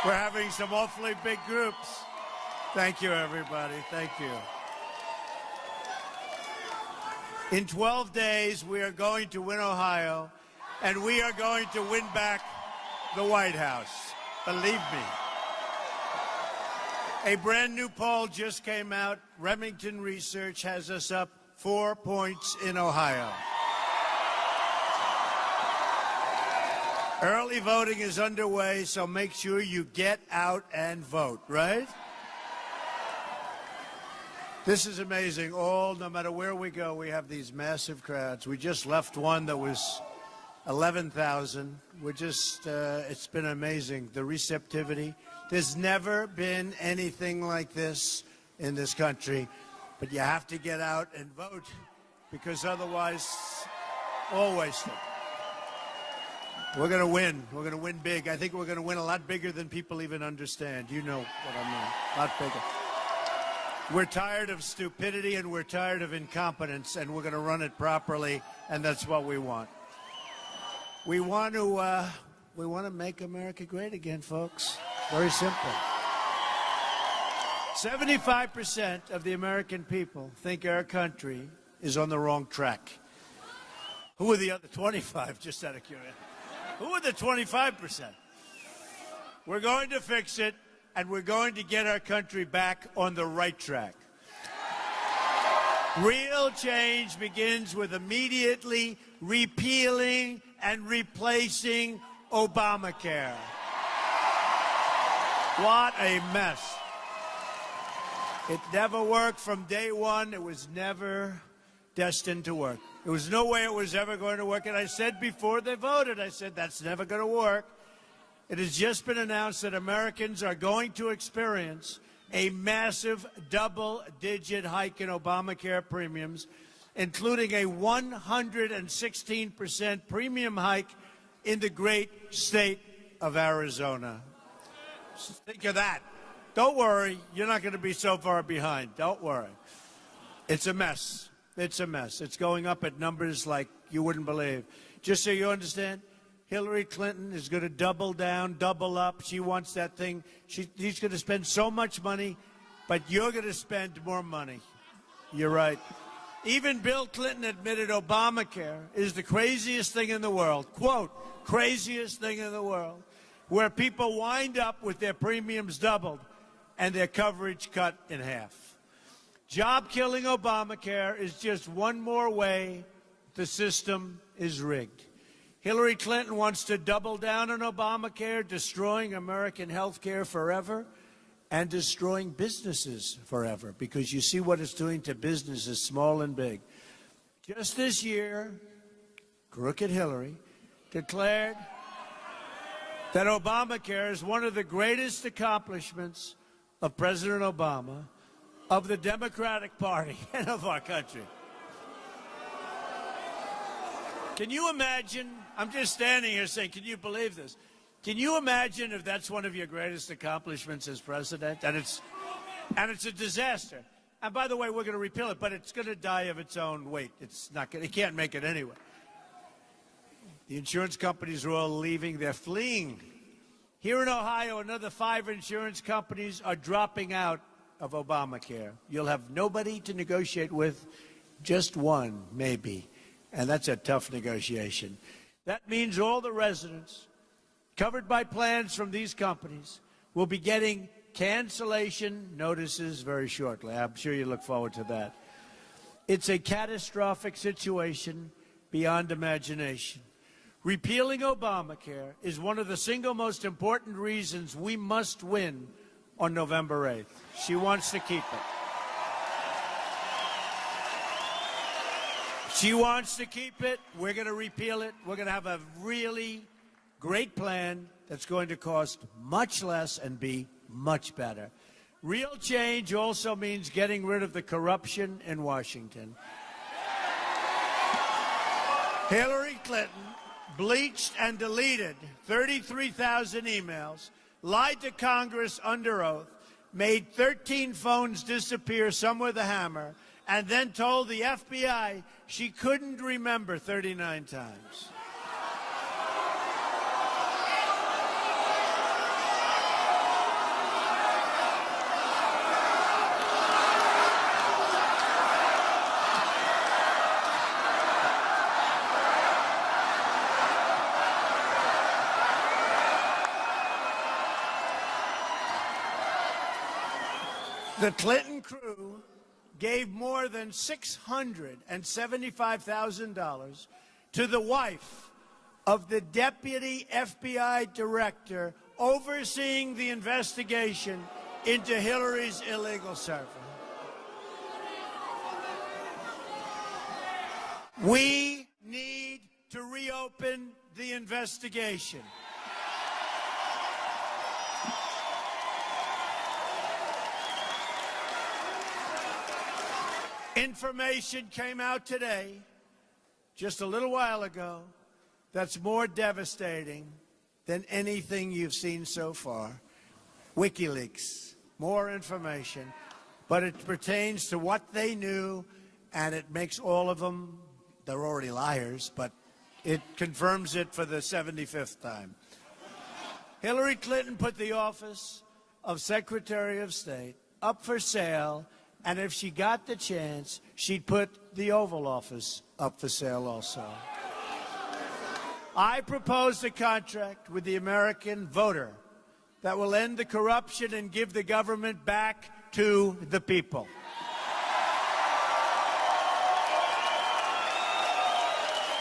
We're having some awfully big groups. Thank you, everybody. Thank you. In 12 days, we are going to win Ohio, and we are going to win back the White House. Believe me. A brand new poll just came out. Remington Research has us up 4 points in Ohio. Early voting is underway, so make sure you get out and vote, right? This is amazing. No matter where we go, we have these massive crowds. We just left one that was 11,000. It's been amazing, the receptivity. There's never been anything like this in this country, but you have to get out and vote because otherwise, all wasted. We're going to win. We're going to win big. I think we're going to win a lot bigger than people even understand. You know what I mean. A lot bigger. We're tired of stupidity and we're tired of incompetence, and we're going to run it properly, and that's what we want. We want to make America great again, folks. Very simple. 75% of the American people think our country is on the wrong track. Who are the other 25, just out of curiosity? Who are the 25%? We're going to fix it, and we're going to get our country back on the right track. Real change begins with immediately repealing and replacing Obamacare. What a mess. It never worked from day one. It was never destined to work. There was no way it was ever going to work. And I said before they voted, I said, that's never going to work. It has just been announced that Americans are going to experience a massive double-digit hike in Obamacare premiums, including a 116% premium hike in the great state of Arizona. Think of that. Don't worry. You're not going to be so far behind. Don't worry. It's a mess. It's a mess. It's going up at numbers like you wouldn't believe. Just so you understand, Hillary Clinton is going to double down, double up. She wants that thing. She's going to spend so much money, but you're going to spend more money. You're right. Even Bill Clinton admitted Obamacare is the craziest thing in the world. Quote, craziest thing in the world, where people wind up with their premiums doubled and their coverage cut in half. Job-killing Obamacare is just one more way the system is rigged. Hillary Clinton wants to double down on Obamacare, destroying American health care forever and destroying businesses forever, because you see what it's doing to businesses, small and big. Just this year, crooked Hillary declared that Obamacare is one of the greatest accomplishments of President Obama, of the Democratic Party, and of our country. Can you imagine? I'm just standing here saying, can you believe this? Can you imagine if that's one of your greatest accomplishments as president? And it's a disaster. And by the way, we're going to repeal it, but it's going to die of its own weight. It's not going. It can't make it anyway. The insurance companies are all leaving. They're fleeing. Here in Ohio, another 5 insurance companies are dropping out of Obamacare. You'll have nobody to negotiate with, just one, maybe. And that's a tough negotiation. That means all the residents covered by plans from these companies will be getting cancellation notices very shortly. I'm sure you look forward to that. It's a catastrophic situation beyond imagination. Repealing Obamacare is one of the single most important reasons we must win on November 8th. She wants to keep it. She wants to keep it. We're going to repeal it. We're going to have a really great plan that's going to cost much less and be much better. Real change also means getting rid of the corruption in Washington. Hillary Clinton bleached and deleted 33,000 emails, lied to Congress under oath, made 13 phones disappear, some with a hammer, and then told the FBI she couldn't remember 39 times. The Clinton crew gave more than $675,000 to the wife of the deputy FBI director overseeing the investigation into Hillary's illegal server. We need to reopen the investigation. Information came out today, just a little while ago, that's more devastating than anything you've seen so far. WikiLeaks, more information, but it pertains to what they knew, and it makes all of them, they're already liars, but it confirms it for the 75th time. Hillary Clinton put the office of Secretary of State up for sale, and if she got the chance, she'd put the Oval Office up for sale also. I proposed a contract with the American voter that will end the corruption and give the government back to the people.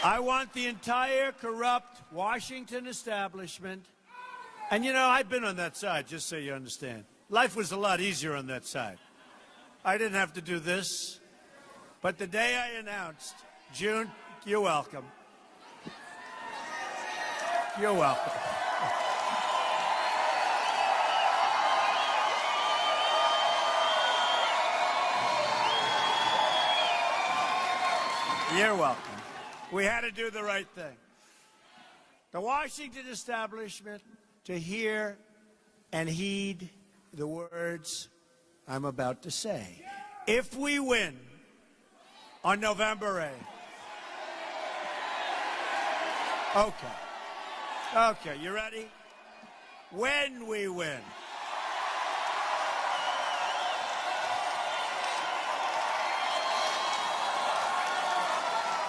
I want the entire corrupt Washington establishment, and you know, I've been on that side, just so you understand. Life was a lot easier on that side. I didn't have to do this, but the day I announced, June, you're welcome. You're welcome. You're welcome. We had to do the right thing. The Washington establishment to hear and heed the words I'm about to say. If we win on November 8th. Okay, you ready? When we win.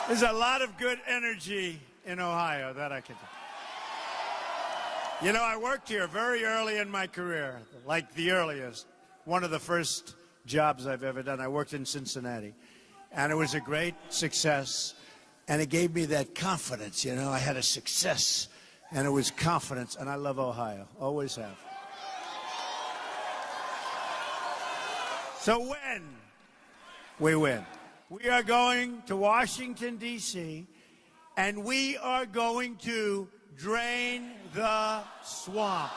There's a lot of good energy in Ohio, that I can tell. You know, I worked here very early in my career, like the earliest. One of the first jobs I've ever done. I worked in Cincinnati, and it was a great success, and it gave me that confidence, you know. I had a success, and it was confidence, and I love Ohio, always have. So when we win, we are going to Washington, D.C., and we are going to drain the swamp.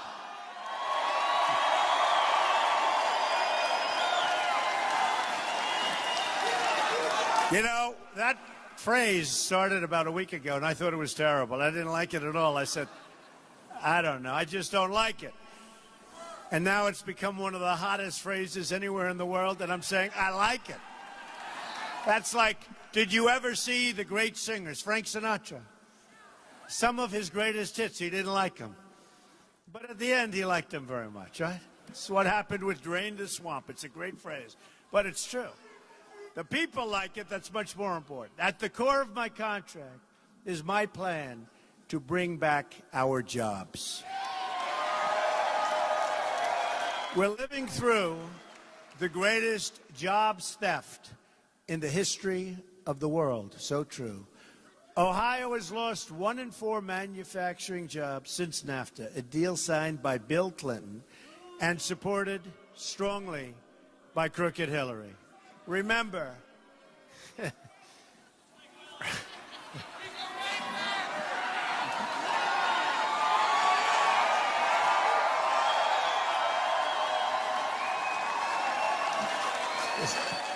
You know, that phrase started about a week ago, and I thought it was terrible. I didn't like it at all. I said, I don't know. I just don't like it. And now it's become one of the hottest phrases anywhere in the world, and I'm saying, I like it. That's like, did you ever see the great singers, Frank Sinatra? Some of his greatest hits, he didn't like them. But at the end, he liked them very much, right? That's what happened with Drain the Swamp. It's a great phrase, but it's true. The people like it, that's much more important. At the core of my contract is my plan to bring back our jobs. We're living through the greatest jobs theft in the history of the world. So true. Ohio has lost 1 in 4 manufacturing jobs since NAFTA, a deal signed by Bill Clinton and supported strongly by crooked Hillary. Remember,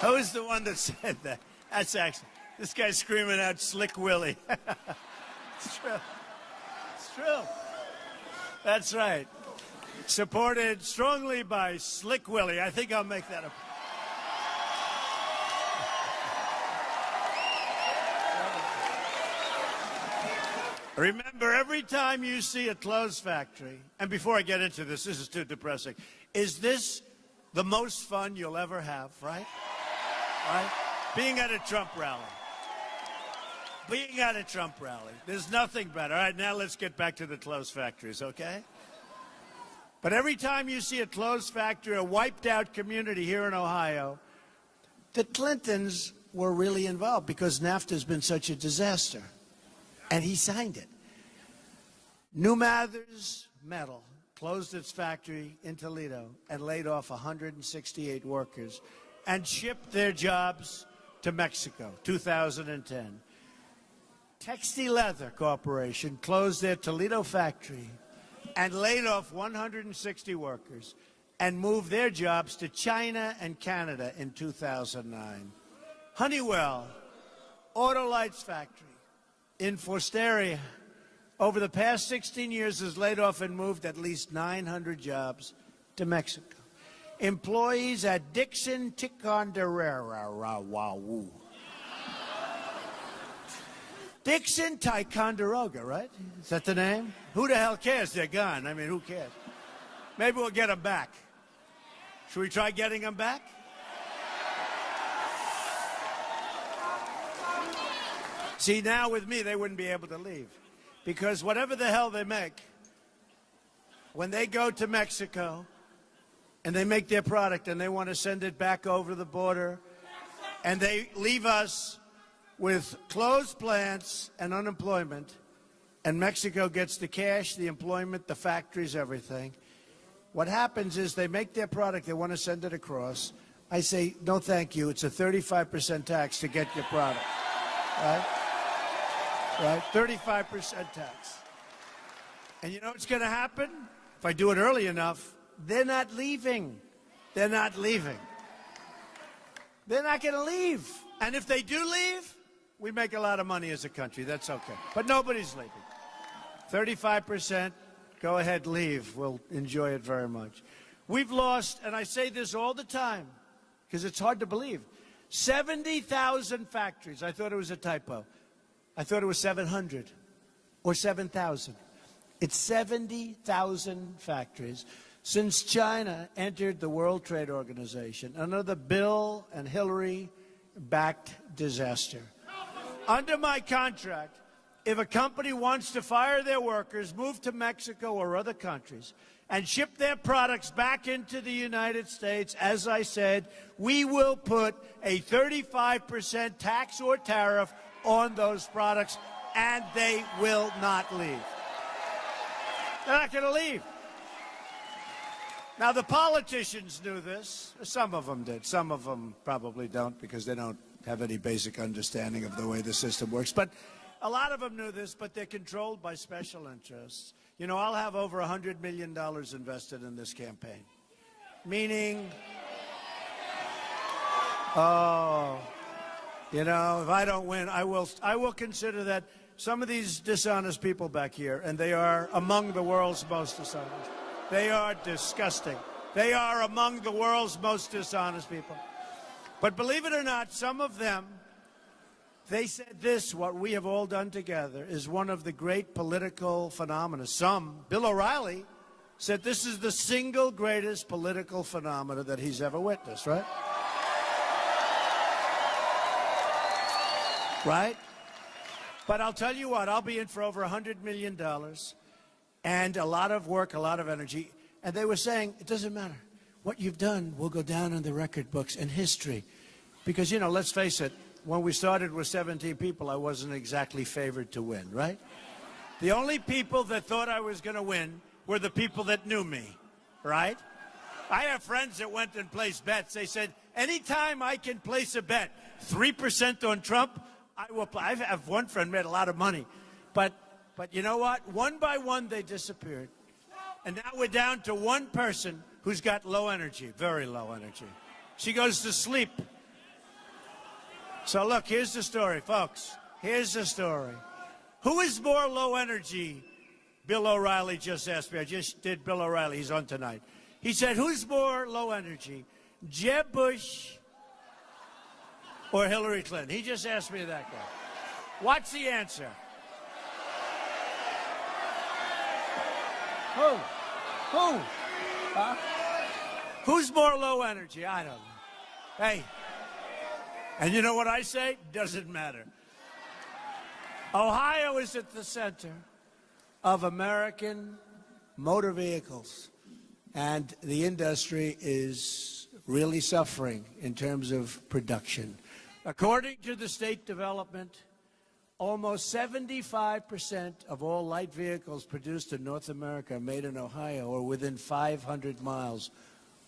who's the one that said that? That's actually, this guy's screaming out Slick Willie. It's true. It's true. That's right. Supported strongly by Slick Willie. I think I'll make that up. Remember, every time you see a clothes factory, and before I get into this, this is too depressing, is this the most fun you'll ever have, right? Right? Being at a Trump rally. Being at a Trump rally. There's nothing better. All right, now let's get back to the clothes factories, okay? But every time you see a closed factory, a wiped out community here in Ohio, the Clintons were really involved because NAFTA's been such a disaster. And he signed it. New Mathers Metal closed its factory in Toledo and laid off 168 workers and shipped their jobs to Mexico, 2010. Textile Leather Corporation closed their Toledo factory and laid off 160 workers and moved their jobs to China and Canada in 2009. Honeywell Autolights factory in Fosteria over the past 16 years has laid off and moved at least 900 jobs to Mexico. Employees at Dixon Ticonderoga, Dixon Ticonderoga, right? Is that the name? Who the hell cares? They're gone. I mean, who cares? Maybe we'll get them back. Should we try getting them back? See, now with me, they wouldn't be able to leave. Because whatever the hell they make, when they go to Mexico and they make their product and they want to send it back over the border and they leave us with closed plants and unemployment, and Mexico gets the cash, the employment, the factories, everything. What happens is they make their product, they want to send it across. I say, no, thank you. It's a 35% tax to get your product, right? Right? 35% tax. And you know what's going to happen? If I do it early enough, they're not leaving. They're not leaving. They're not going to leave. And if they do leave, we make a lot of money as a country. That's okay. But nobody's leaving. 35%, go ahead, leave. We'll enjoy it very much. We've lost, and I say this all the time, because it's hard to believe, 70,000 factories. I thought it was a typo. I thought it was 700 or 7,000. It's 70,000 factories since China entered the World Trade Organization, another Bill and Hillary-backed disaster. Under my contract, if a company wants to fire their workers, move to Mexico or other countries, and ship their products back into the United States, as I said, we will put a 35% tax or tariff on those products, and they will not leave. They're not going to leave. Now, the politicians knew this. Some of them did. Some of them probably don't because they don't have any basic understanding of the way the system works. But a lot of them knew this, but they're controlled by special interests. You know, I'll have over $100 million invested in this campaign. Meaning, you know, if I don't win, I will consider that some of these dishonest people back here, and they are among the world's most dishonest. They are disgusting. They are among the world's most dishonest people. But believe it or not, some of them, they said this, what we have all done together, is one of the great political phenomena. Some, Bill O'Reilly, said this is the single greatest political phenomena that he's ever witnessed, right? Right? But I'll tell you what, I'll be in for over $100 million and a lot of work, a lot of energy. And they were saying, it doesn't matter. What you've done will go down in the record books in history. Because, you know, let's face it, when we started with 17 people, I wasn't exactly favored to win, right? The only people that thought I was going to win were the people that knew me, right? I have friends that went and placed bets. They said, anytime I can place a bet, 3% on Trump, I will. I have one friend made a lot of money. But you know what? One by one, they disappeared. And now we're down to one person who's got low energy, very low energy. She goes to sleep. So look, here's the story, folks. Here's the story. Who is more low energy? Bill O'Reilly just asked me. I just did Bill O'Reilly. He's on tonight. He said, who's more low energy, Jeb Bush or Hillary Clinton? He just asked me that guy. What's the answer? Who? Huh? Who's more low energy? I don't know. Hey. And you know what I say? Doesn't matter. Ohio is at the center of American motor vehicles. and the industry is really suffering in terms of production. According to the State Development, almost 75% of all light vehicles produced in North America are made in Ohio or within 500 miles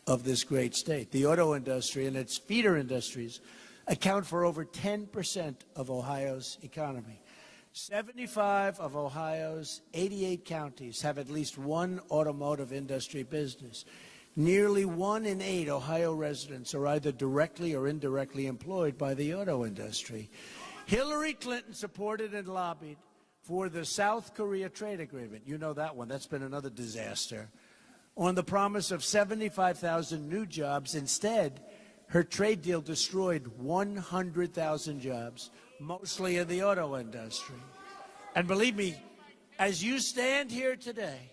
of this great state. The auto industry and its feeder industries account for over 10% of Ohio's economy. 75 of Ohio's 88 counties have at least one automotive industry business. Nearly 1 in 8 Ohio residents are either directly or indirectly employed by the auto industry. Hillary Clinton supported and lobbied for the South Korea trade agreement. You know that one. That's been another disaster. On the promise of 75,000 new jobs. Instead, her trade deal destroyed 100,000 jobs, mostly in the auto industry. And believe me, as you stand here today,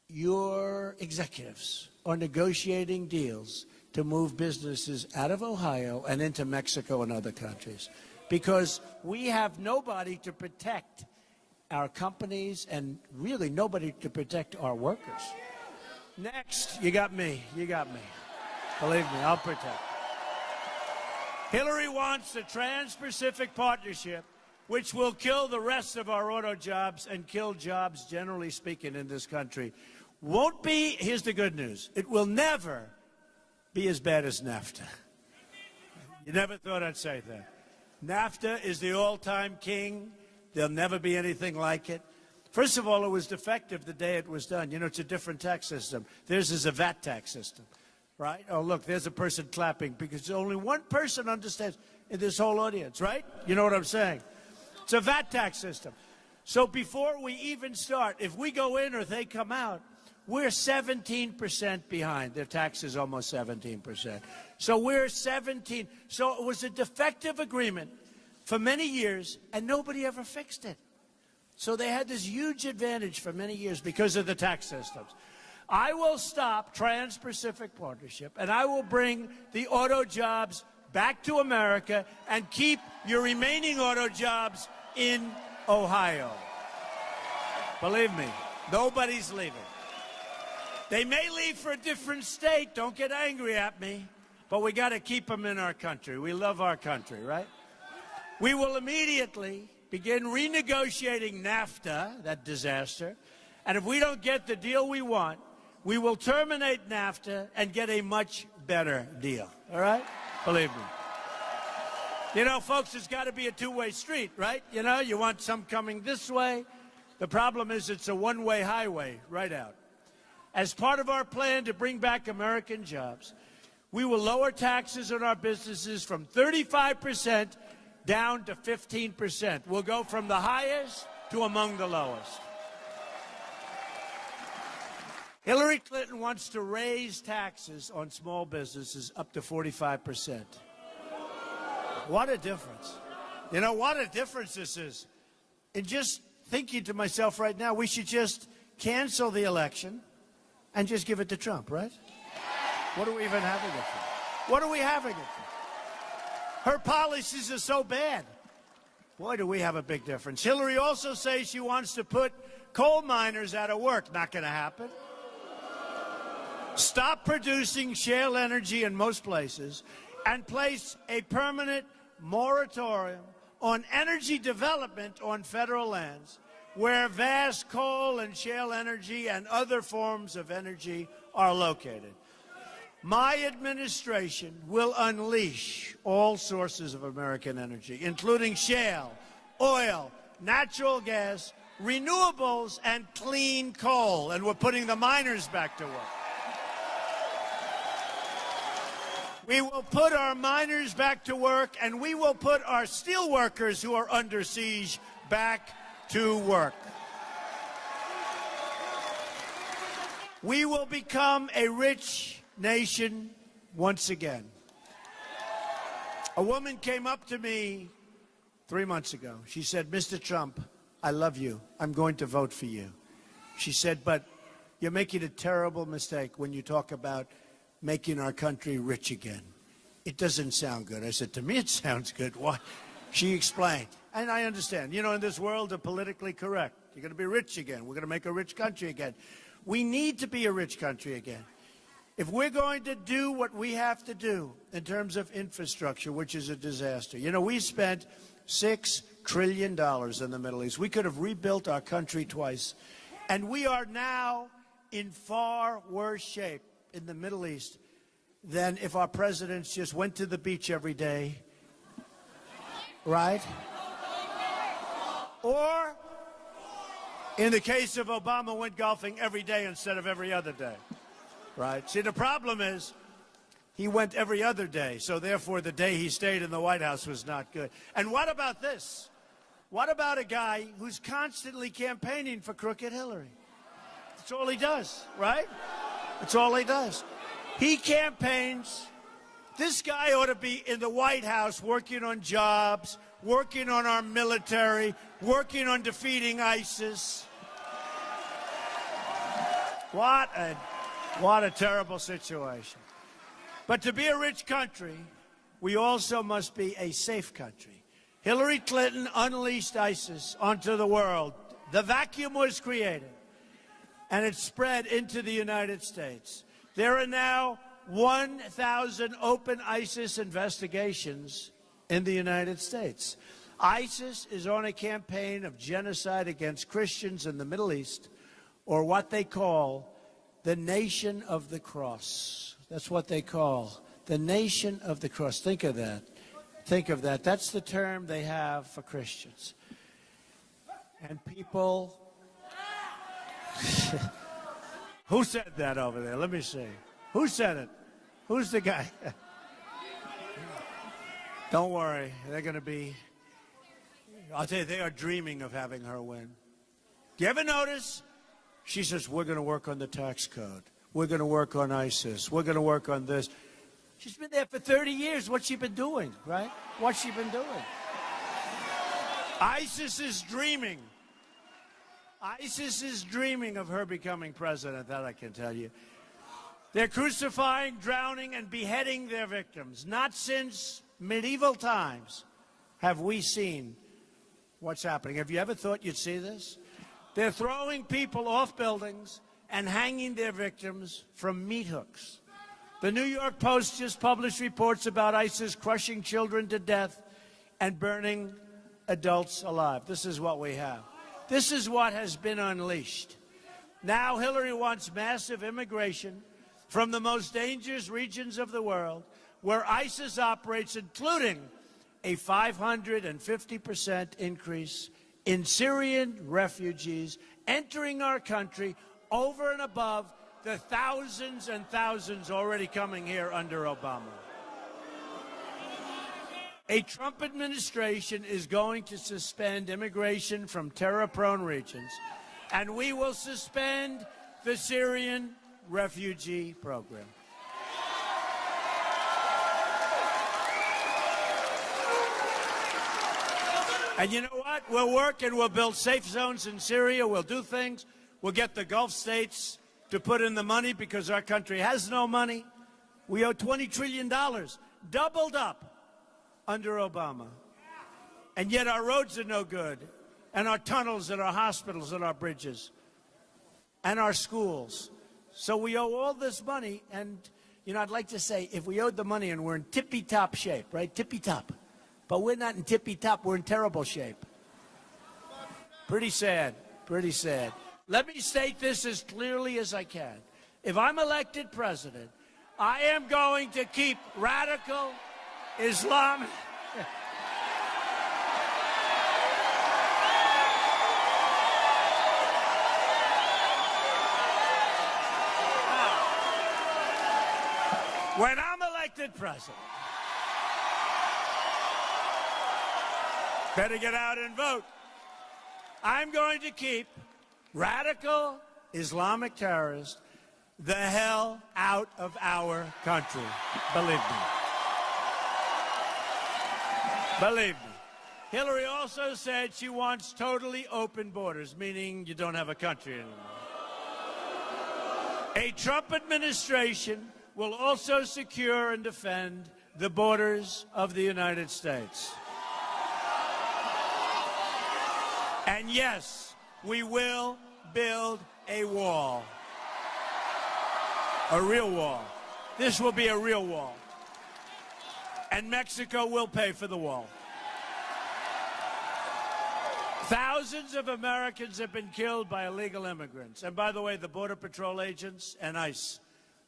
your executives are negotiating deals to move businesses out of Ohio and into Mexico and other countries, because we have nobody to protect our companies and really nobody to protect our workers. Next, you got me. You got me. Believe me, I'll protect. Hillary wants the Trans-Pacific Partnership, which will kill the rest of our auto jobs and kill jobs, generally speaking, in this country. Won't be, here's the good news, it will never be as bad as NAFTA. You never thought I'd say that. NAFTA is the all-time king. There'll never be anything like it. First of all, it was defective the day it was done. You know, it's a different tax system. Theirs is a VAT tax system, right? Oh, look, there's a person clapping because only one person understands in this whole audience, right? You know what I'm saying? It's a VAT tax system. So before we even start, if we go in or they come out, we're 17% behind. Their tax is almost 17%. So we're 17. So it was a defective agreement for many years, and nobody ever fixed it. So they had this huge advantage for many years because of the tax systems. I will stop Trans-Pacific Partnership, and I will bring the auto jobs back to America and keep your remaining auto jobs in Ohio. Believe me, nobody's leaving. They may leave for a different state. Don't get angry at me. But we got to keep them in our country. We love our country, right? We will immediately begin renegotiating NAFTA, that disaster. And if we don't get the deal we want, we will terminate NAFTA and get a much better deal. All right? Believe me. You know, folks, it's got to be a two-way street, right? You know, you want some coming this way. The problem is it's a one-way highway right out. As part of our plan to bring back American jobs, we will lower taxes on our businesses from 35% down to 15%. We'll go from the highest to among the lowest. Hillary Clinton wants to raise taxes on small businesses up to 45%. What a difference. You know, what a difference this is. And just thinking to myself right now, we should just cancel the election and just give it to Trump, right? What are we even having it for? What are we having it for? Her policies are so bad. Boy, do we have a big difference. Hillary also says she wants to put coal miners out of work. Not going to happen. Stop producing shale energy in most places and place a permanent moratorium on energy development on federal lands where vast coal and shale energy and other forms of energy are located. My administration will unleash all sources of American energy, including shale, oil, natural gas, renewables, and clean coal. And we're putting the miners back to work. We will put our miners back to work, and we will put our steel workers who are under siege back to work. We will become a rich nation once again. A woman came up to me 3 months ago. She said, "Mr. Trump, I love you. I'm going to vote for you." She said, "But you're making a terrible mistake when you talk about making our country rich again. It doesn't sound good." I said, "To me, it sounds good." Why? She explained. And I understand. You know, in this world of politically correct, you're going to be rich again. We're going to make a rich country again. We need to be a rich country again. If we're going to do what we have to do in terms of infrastructure, which is a disaster. You know, we spent $6 trillion in the Middle East. We could have rebuilt our country twice. And we are now in far worse shape in the Middle East than if our presidents just went to the beach every day, right? Or, in the case of Obama, went golfing every day instead of every other day, right? See, the problem is he went every other day, so therefore the day he stayed in the White House was not good. And what about this? What about a guy who's constantly campaigning for crooked Hillary? That's all he does, right? That's all he does. He campaigns. This guy ought to be in the White House working on jobs, working on our military, working on defeating ISIS. What a terrible situation. But to be a rich country, we also must be a safe country. Hillary Clinton unleashed ISIS onto the world. The vacuum was created, and it spread into the United States. There are now 1,000 open ISIS investigations in the United States. ISIS is on a campaign of genocide against Christians in the Middle East, or what they call the Nation of the Cross. That's what they call the Nation of the Cross. Think of that. Think of that. That's the term they have for Christians. And people... Who said that over there? Let me see. Who said it? Who's the guy? Don't worry. They're going to be... I'll tell you, they are dreaming of having her win. Do you ever notice? She says, we're going to work on the tax code. We're going to work on ISIS. We're going to work on this. She's been there for 30 years. What's she been doing, right? What's she been doing? ISIS is dreaming. ISIS is dreaming of her becoming president, that I can tell you. They're crucifying, drowning, and beheading their victims. Not since medieval times have we seen what's happening. Have you ever thought you'd see this? They're throwing people off buildings and hanging their victims from meat hooks. The New York Post just published reports about ISIS crushing children to death and burning adults alive. This is what we have. This is what has been unleashed. Now Hillary wants massive immigration from the most dangerous regions of the world where ISIS operates, including a 550% increase in Syrian refugees entering our country over and above the thousands and thousands already coming here under Obama. A Trump administration is going to suspend immigration from terror-prone regions, and we will suspend the Syrian refugee program. And you know what? We'll work and we'll build safe zones in Syria. We'll do things. We'll get the Gulf states to put in the money because our country has no money. We owe $20 trillion, doubled up under Obama. And yet our roads are no good, and our tunnels and our hospitals and our bridges and our schools. So we owe all this money, and, you know, I'd like to say if we owed the money and we're in tippy-top shape, right, tippy-top, but we're not in tippy-top, we're in terrible shape. Pretty sad, pretty sad. Let me state this as clearly as I can. If I'm elected president, I am going to keep radical Islam. When I'm elected president, better get out and vote. I'm going to keep radical Islamic terrorists the hell out of our country. Believe me. Believe me. Hillary also said she wants totally open borders, meaning you don't have a country anymore. A Trump administration will also secure and defend the borders of the United States. And yes, we will build a wall. A real wall. This will be a real wall. And Mexico will pay for the wall. Thousands of Americans have been killed by illegal immigrants. And by the way, the Border Patrol agents and ICE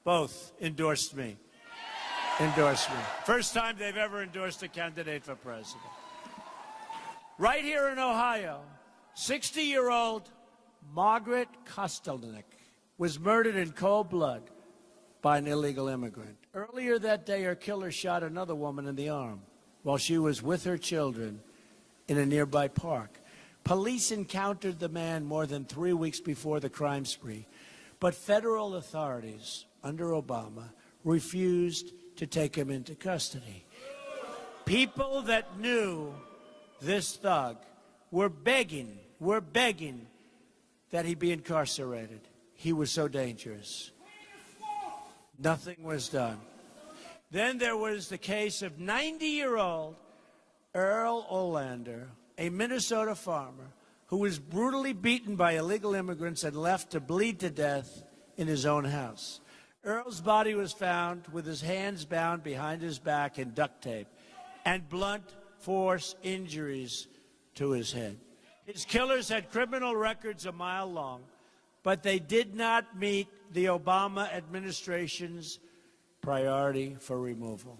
both endorsed me. Endorsed me. First time they've ever endorsed a candidate for president. Right here in Ohio, 60-year-old Margaret Kostelnick was murdered in cold blood by an illegal immigrant. Earlier that day, her killer shot another woman in the arm while she was with her children in a nearby park. Police encountered the man more than 3 weeks before the crime spree, but federal authorities under Obama refused to take him into custody. People that knew this thug were begging that he be incarcerated. He was so dangerous. Nothing was done. Then there was the case of 90-year-old Earl Olander, a Minnesota farmer who was brutally beaten by illegal immigrants and left to bleed to death in his own house. Earl's body was found with his hands bound behind his back in duct tape and blunt force injuries to his head. His killers had criminal records a mile long, but they did not meet the Obama administration's priority for removal.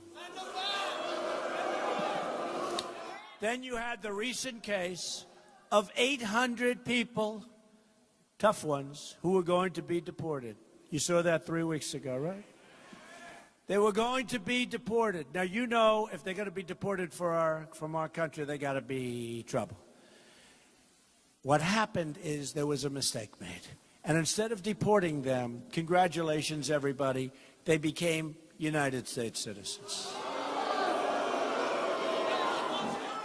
Then you had the recent case of 800 people, tough ones, who were going to be deported. You saw that 3 weeks ago, right? They were going to be deported. Now, you know, if they're going to be deported from our country, they got to be trouble. What happened is there was a mistake made. And instead of deporting them, congratulations, everybody, they became United States citizens.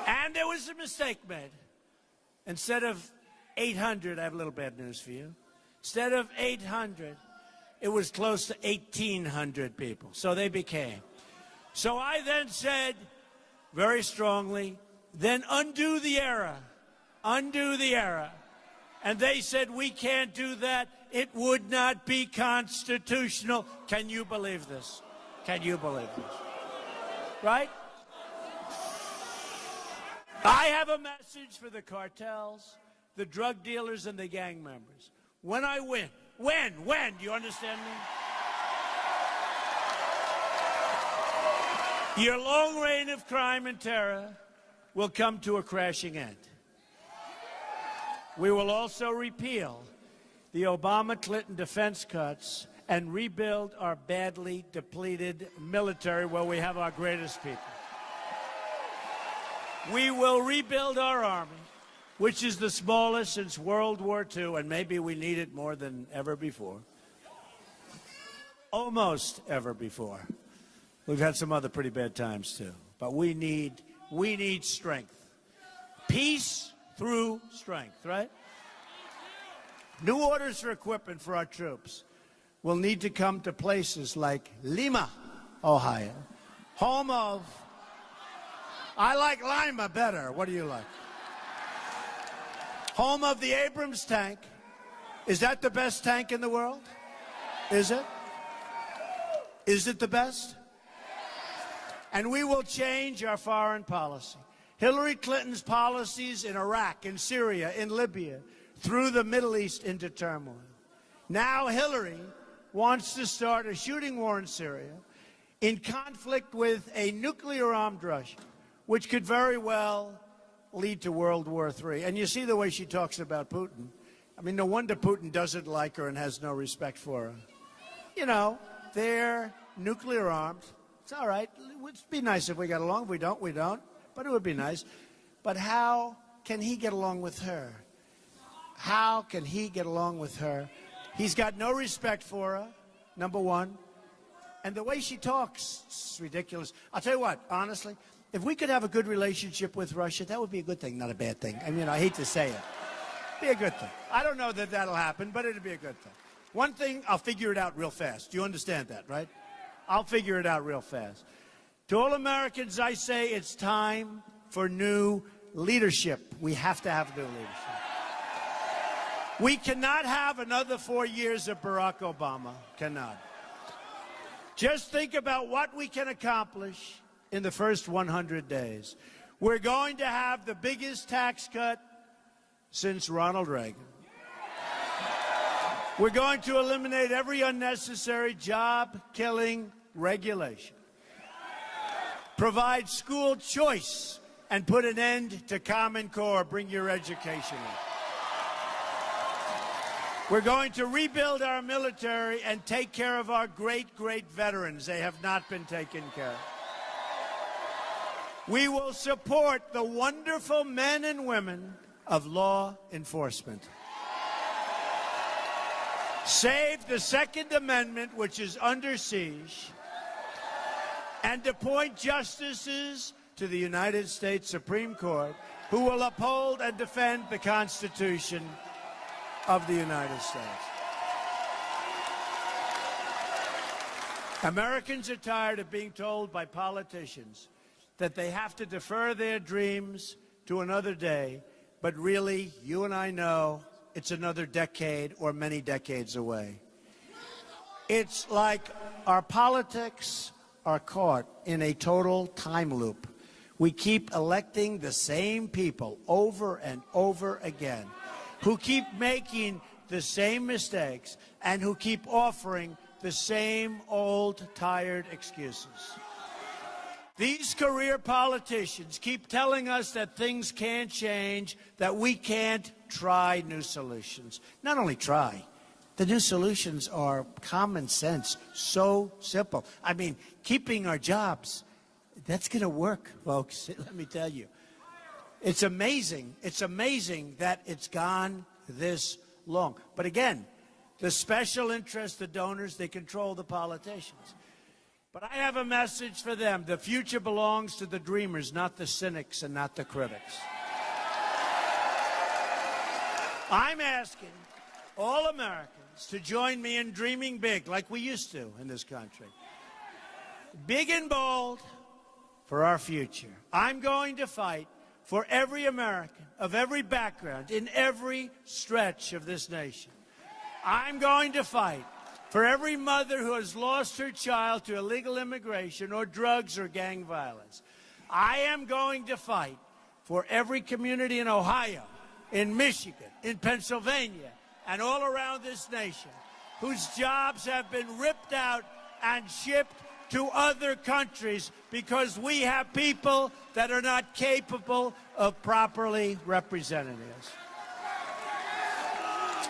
And there was a mistake made. Instead of 800, I have a little bad news for you. Instead of 800, it was close to 1,800 people. So they became. So I then said, very strongly, then undo the error. Undo the error. And they said, we can't do that. It would not be constitutional. Can you believe this? Can you believe this? Right? I have a message for the cartels, the drug dealers, and the gang members. When I win, when, do you understand me? Your long reign of crime and terror will come to a crashing end. We will also repeal the Obama-Clinton defense cuts and rebuild our badly depleted military where we have our greatest people. We will rebuild our army, which is the smallest since World War II, and maybe we need it more than ever before. Almost ever before. We've had some other pretty bad times, too. But we need strength. Peace through strength, right? New orders for equipment for our troops will need to come to places like Lima, Ohio, home of... I like Lima better. What do you like? Home of the Abrams tank. Is that the best tank in the world? Is it? Is it the best? And we will change our foreign policy. Hillary Clinton's policies in Iraq, in Syria, in Libya, threw the Middle East into turmoil. Now Hillary wants to start a shooting war in Syria in conflict with a nuclear-armed Russia, which could very well lead to World War III. And you see the way she talks about Putin. I mean, no wonder Putin doesn't like her and has no respect for her. You know, they're nuclear-armed. It's all right. It would be nice if we got along. If we don't, we don't. But it would be nice. But how can he get along with her? How can he get along with her? He's got no respect for her, number one. And the way she talks, it's ridiculous. I'll tell you what, honestly, if we could have a good relationship with Russia, that would be a good thing, not a bad thing. I mean, I hate to say it. Be a good thing. I don't know that that'll happen, but it'll be a good thing. One thing, I'll figure it out real fast. Do you understand that, right? I'll figure it out real fast. To all Americans, I say it's time for new leadership. We have to have new leadership. We cannot have another 4 years of Barack Obama. Cannot. Just think about what we can accomplish in the first 100 days. We're going to have the biggest tax cut since Ronald Reagan. We're going to eliminate every unnecessary job-killing regulation, provide school choice, and put an end to Common Core. Bring your education in. We're going to rebuild our military and take care of our great, great veterans. They have not been taken care of. We will support the wonderful men and women of law enforcement. Save the Second Amendment, which is under siege, and appoint justices to the United States Supreme Court who will uphold and defend the Constitution of the United States. Americans are tired of being told by politicians that they have to defer their dreams to another day, but really, you and I know it's another decade or many decades away. It's like our politics are caught in a total time loop. We keep electing the same people over and over again, who keep making the same mistakes and who keep offering the same old, tired excuses. These career politicians keep telling us that things can't change, that we can't try new solutions. Not only try, the new solutions are common sense, so simple. I mean, keeping our jobs, that's going to work, folks, let me tell you. It's amazing that it's gone this long. But again, the special interests, the donors, they control the politicians. But I have a message for them. The future belongs to the dreamers, not the cynics and not the critics. I'm asking all Americans to join me in dreaming big, like we used to in this country. Big and bold for our future. I'm going to fight for every American of every background in every stretch of this nation. I'm going to fight for every mother who has lost her child to illegal immigration or drugs or gang violence. I am going to fight for every community in Ohio, in Michigan, in Pennsylvania, and all around this nation whose jobs have been ripped out and shipped to other countries because we have people that are not capable of properly representing us.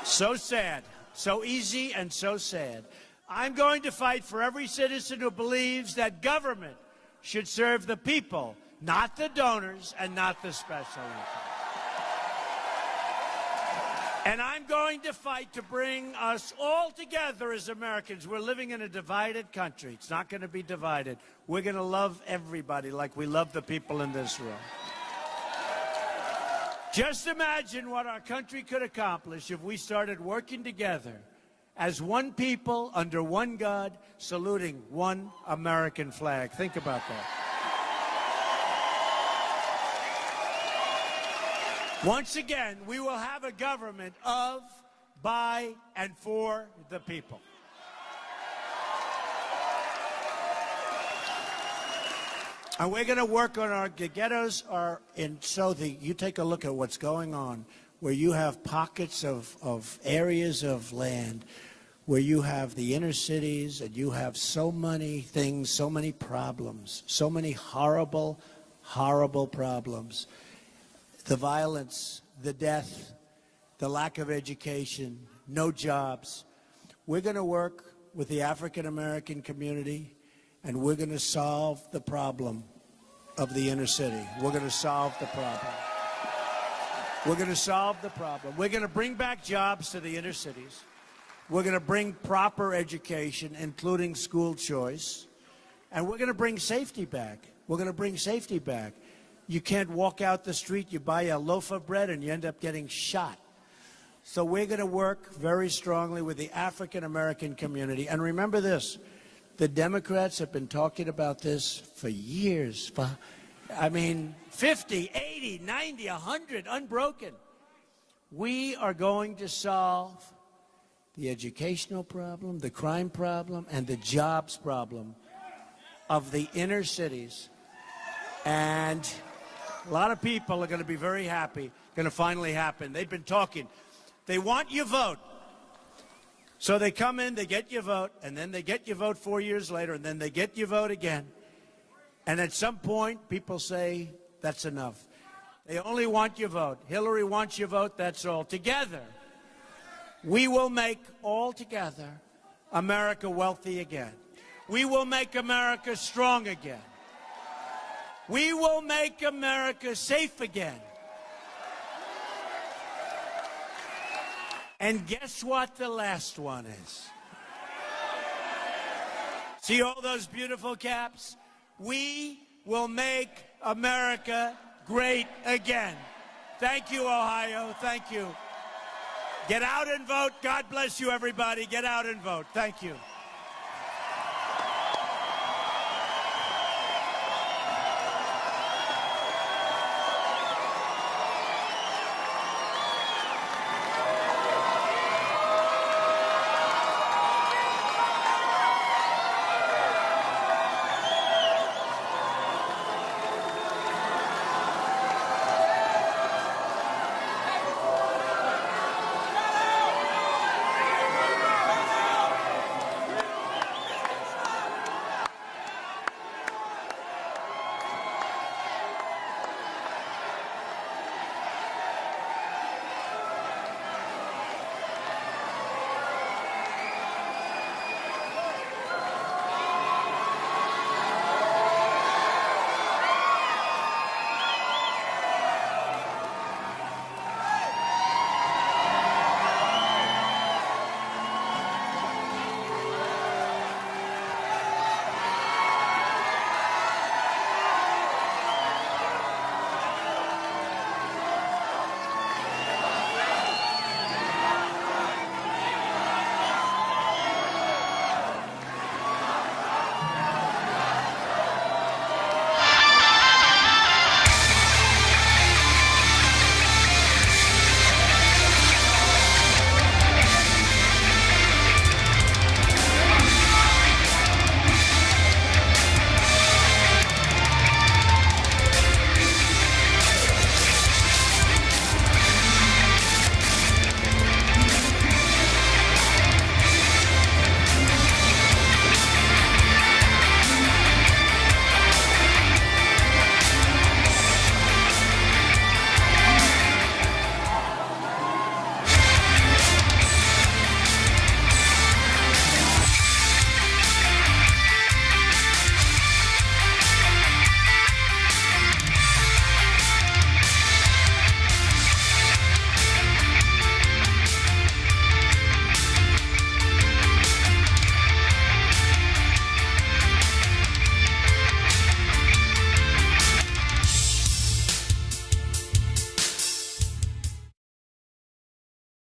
So sad. So easy and so sad. I'm going to fight for every citizen who believes that government should serve the people, not the donors and not the special interests. And I'm going to fight to bring us all together as Americans. We're living in a divided country. It's not going to be divided. We're going to love everybody like we love the people in this room. Just imagine what our country could accomplish if we started working together as one people under one God, saluting one American flag. Think about that. Once again, we will have a government of, by, and for the people. And we're going to work on our ghettos. You take a look at what's going on, where you have pockets of areas of land, where you have the inner cities, and you have so many things, so many problems, so many horrible, horrible problems. The violence, the death, the lack of education, no jobs. We're going to work with the African American community, and we're going to solve the problem of the inner city. We're going to solve the problem. We're going to solve the problem. We're going to bring back jobs to the inner cities. We're going to bring proper education, including school choice. And we're going to bring safety back. We're going to bring safety back. You can't walk out the street, you buy a loaf of bread, and you end up getting shot. So we're going to work very strongly with the African American community. And remember this, the Democrats have been talking about this for years. I mean, 50, 80, 90, 100, unbroken. We are going to solve the educational problem, the crime problem, and the jobs problem of the inner cities. And a lot of people are going to be very happy, going to finally happen. They've been talking. They want your vote. So they come in, they get your vote, and then they get your vote 4 years later, and then they get your vote again. And at some point, people say, that's enough. They only want your vote. Hillary wants your vote, that's all. Together, we will make, all together, America wealthy again. We will make America strong again. We will make America safe again. And guess what the last one is? See all those beautiful caps? We will make America great again. Thank you, Ohio. Thank you. Get out and vote. God bless you, everybody. Get out and vote. Thank you.